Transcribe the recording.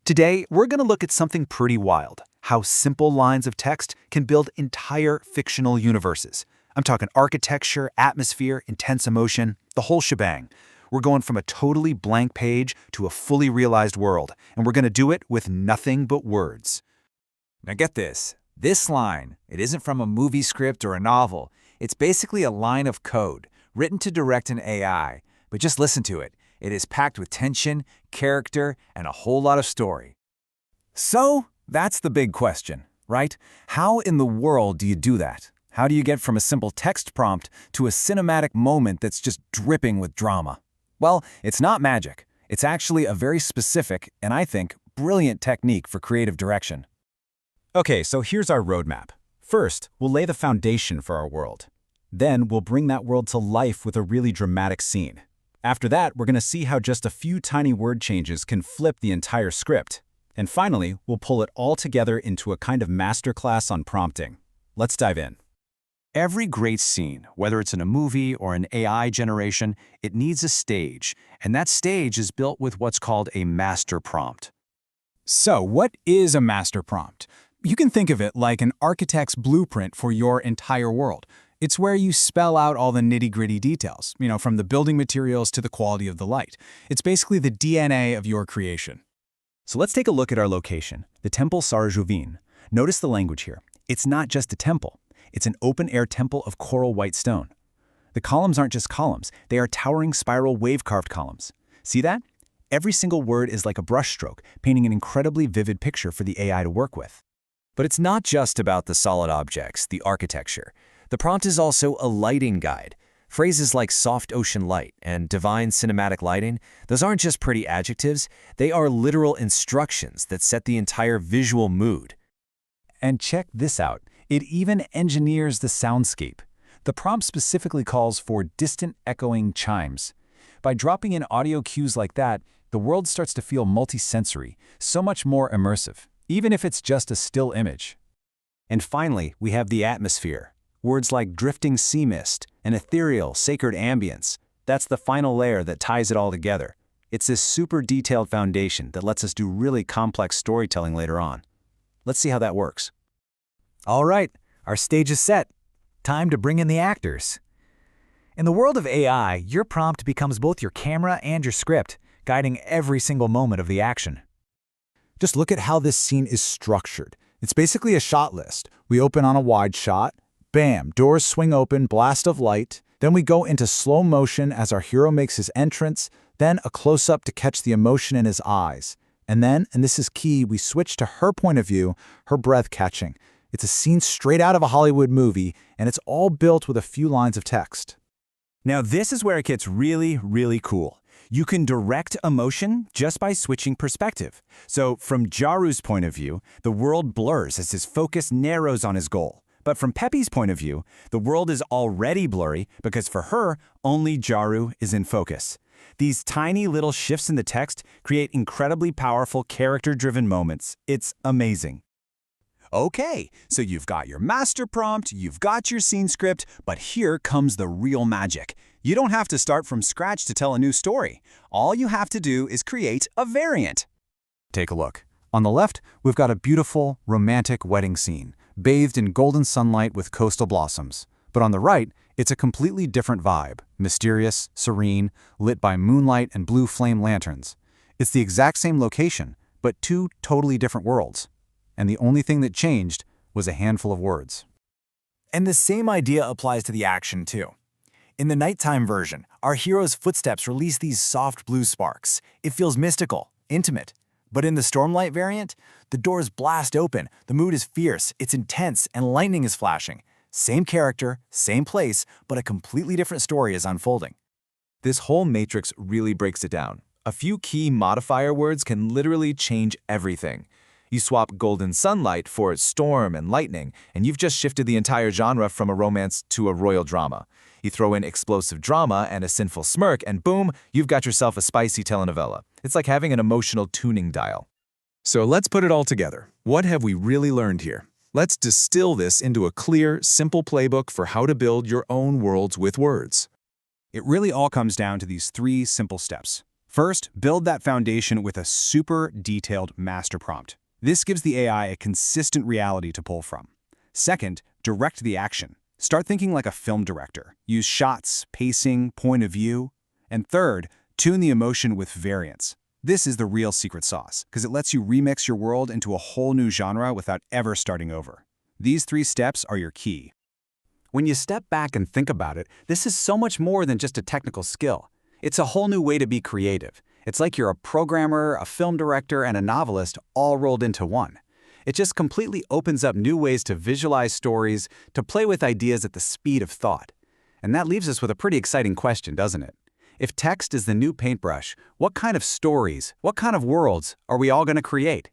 Today, we're going to look at something pretty wild, how simple lines of text can build entire fictional universes. I'm talking architecture, atmosphere, intense emotion, the whole shebang. We're going from a totally blank page to a fully realized world, and we're going to do it with nothing but words. Now get this. This line, it isn't from a movie script or a novel. It's basically a line of code, written to direct an AI. But just listen to it. It is packed with tension, character, and a whole lot of story. So, that's the big question, right? How in the world do you do that? How do you get from a simple text prompt to a cinematic moment that's just dripping with drama? Well, it's not magic. It's actually a very specific, and I think, brilliant technique for creative direction. Okay, so here's our roadmap. First, we'll lay the foundation for our world. Then, we'll bring that world to life with a really dramatic scene. After that, we're going to see how just a few tiny word changes can flip the entire script. And finally, we'll pull it all together into a kind of masterclass on prompting. Let's dive in. Every great scene, whether it's in a movie or an AI generation, it needs a stage, and that stage is built with what's called a master prompt. So, what is a master prompt? You can think of it like an architect's blueprint for your entire world. It's where you spell out all the nitty-gritty details, from the building materials to the quality of the light. It's basically the DNA of your creation. So let's take a look at our location, the Temple Sarajuviin. Notice the language here. It's not just a temple. It's an open-air temple of coral white stone. The columns aren't just columns. They are towering spiral wave-carved columns. See that? Every single word is like a brushstroke, painting an incredibly vivid picture for the AI to work with. But it's not just about the solid objects, the architecture. The prompt is also a lighting guide. Phrases like soft ocean light and divine cinematic lighting, those aren't just pretty adjectives, they are literal instructions that set the entire visual mood. And check this out. It even engineers the soundscape. The prompt specifically calls for distant echoing chimes. By dropping in audio cues like that, the world starts to feel multisensory, so much more immersive, even if it's just a still image. And finally, we have the atmosphere. Words like drifting sea mist, an ethereal, sacred ambience. That's the final layer that ties it all together. It's this super detailed foundation that lets us do really complex storytelling later on. Let's see how that works. All right, our stage is set. Time to bring in the actors. In the world of AI, your prompt becomes both your camera and your script, guiding every single moment of the action. Just look at how this scene is structured. It's basically a shot list. We open on a wide shot. Bam, doors swing open, blast of light. Then we go into slow motion as our hero makes his entrance, then a close-up to catch the emotion in his eyes. And then, and this is key, we switch to her point of view, her breath catching. It's a scene straight out of a Hollywood movie, and it's all built with a few lines of text. Now this is where it gets really, really cool. You can direct emotion just by switching perspective. So from Jarru's point of view, the world blurs as his focus narrows on his goal. But from Peppi's point of view, the world is already blurry because for her, only Jarru is in focus. These tiny little shifts in the text create incredibly powerful character-driven moments. It's amazing. Okay, so you've got your master prompt, you've got your scene script, but here comes the real magic. You don't have to start from scratch to tell a new story. All you have to do is create a variant. Take a look. On the left, we've got a beautiful, romantic wedding scene, bathed in golden sunlight with coastal blossoms. But on the right, it's a completely different vibe, mysterious, serene, lit by moonlight and blue flame lanterns. It's the exact same location, but two totally different worlds. And the only thing that changed was a handful of words. And the same idea applies to the action, too. In the nighttime version, our hero's footsteps release these soft blue sparks. It feels mystical, intimate. But in the Stormlight variant, the doors blast open, the mood is fierce, it's intense, and lightning is flashing. Same character, same place, but a completely different story is unfolding. This whole matrix really breaks it down. A few key modifier words can literally change everything. You swap golden sunlight for storm and lightning, and you've just shifted the entire genre from a romance to a royal drama. You throw in explosive drama and a sinful smirk, and boom, you've got yourself a spicy telenovela. It's like having an emotional tuning dial. So let's put it all together. What have we really learned here? Let's distill this into a clear, simple playbook for how to build your own worlds with words. It really all comes down to these three simple steps. First, build that foundation with a super detailed master prompt. This gives the AI a consistent reality to pull from. Second, direct the action. Start thinking like a film director. Use shots, pacing, point of view. And third, tune the emotion with variance. This is the real secret sauce, because it lets you remix your world into a whole new genre without ever starting over. These 3 steps are your key. When you step back and think about it, this is so much more than just a technical skill. It's a whole new way to be creative. It's like you're a programmer, a film director, and a novelist all rolled into one. It just completely opens up new ways to visualize stories, to play with ideas at the speed of thought. And that leaves us with a pretty exciting question, doesn't it? If text is the new paintbrush, what kind of stories, what kind of worlds are we all going to create?